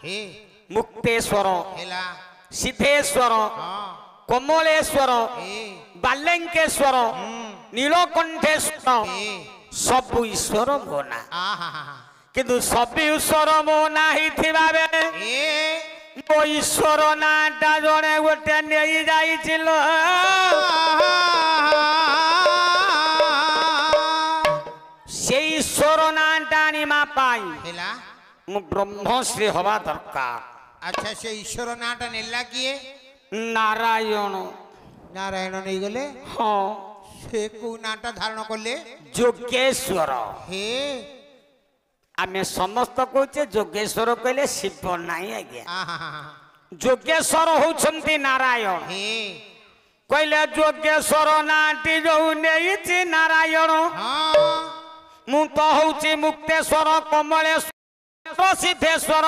हे मुक्तेश्वर हेला सिद्धेश्वर हां कमलेश्वर हे बालेंकेश्वर नीलकंठेश्वर हे सब ईश्वर मो ना आहा किंतु सब ईश्वर मो ना ही थिबा बेले ए मो ईश्वर नाटा जणे गोटे नेई जाइछिल से ईश्वर नाटा निमा पाई हेला मु ब्रह्मश्री हवा दरकार अच्छा से ईश्वर नाटा नेला किए नारायण नारायण नहीं गले हाँ से को नाटा धारण करले जोगेश्वर हे आमे समस्त कहचे जोगेश्वर कहले शिव नाही आज्ञा आहा जोगेश्वर होउछंती नारायण हे कहले जोगेश्वर नाटी जो नेइछि नारायण हां मु तो होउछि मुक्तेश्वर कमलेश्वर सिद्धेश्वर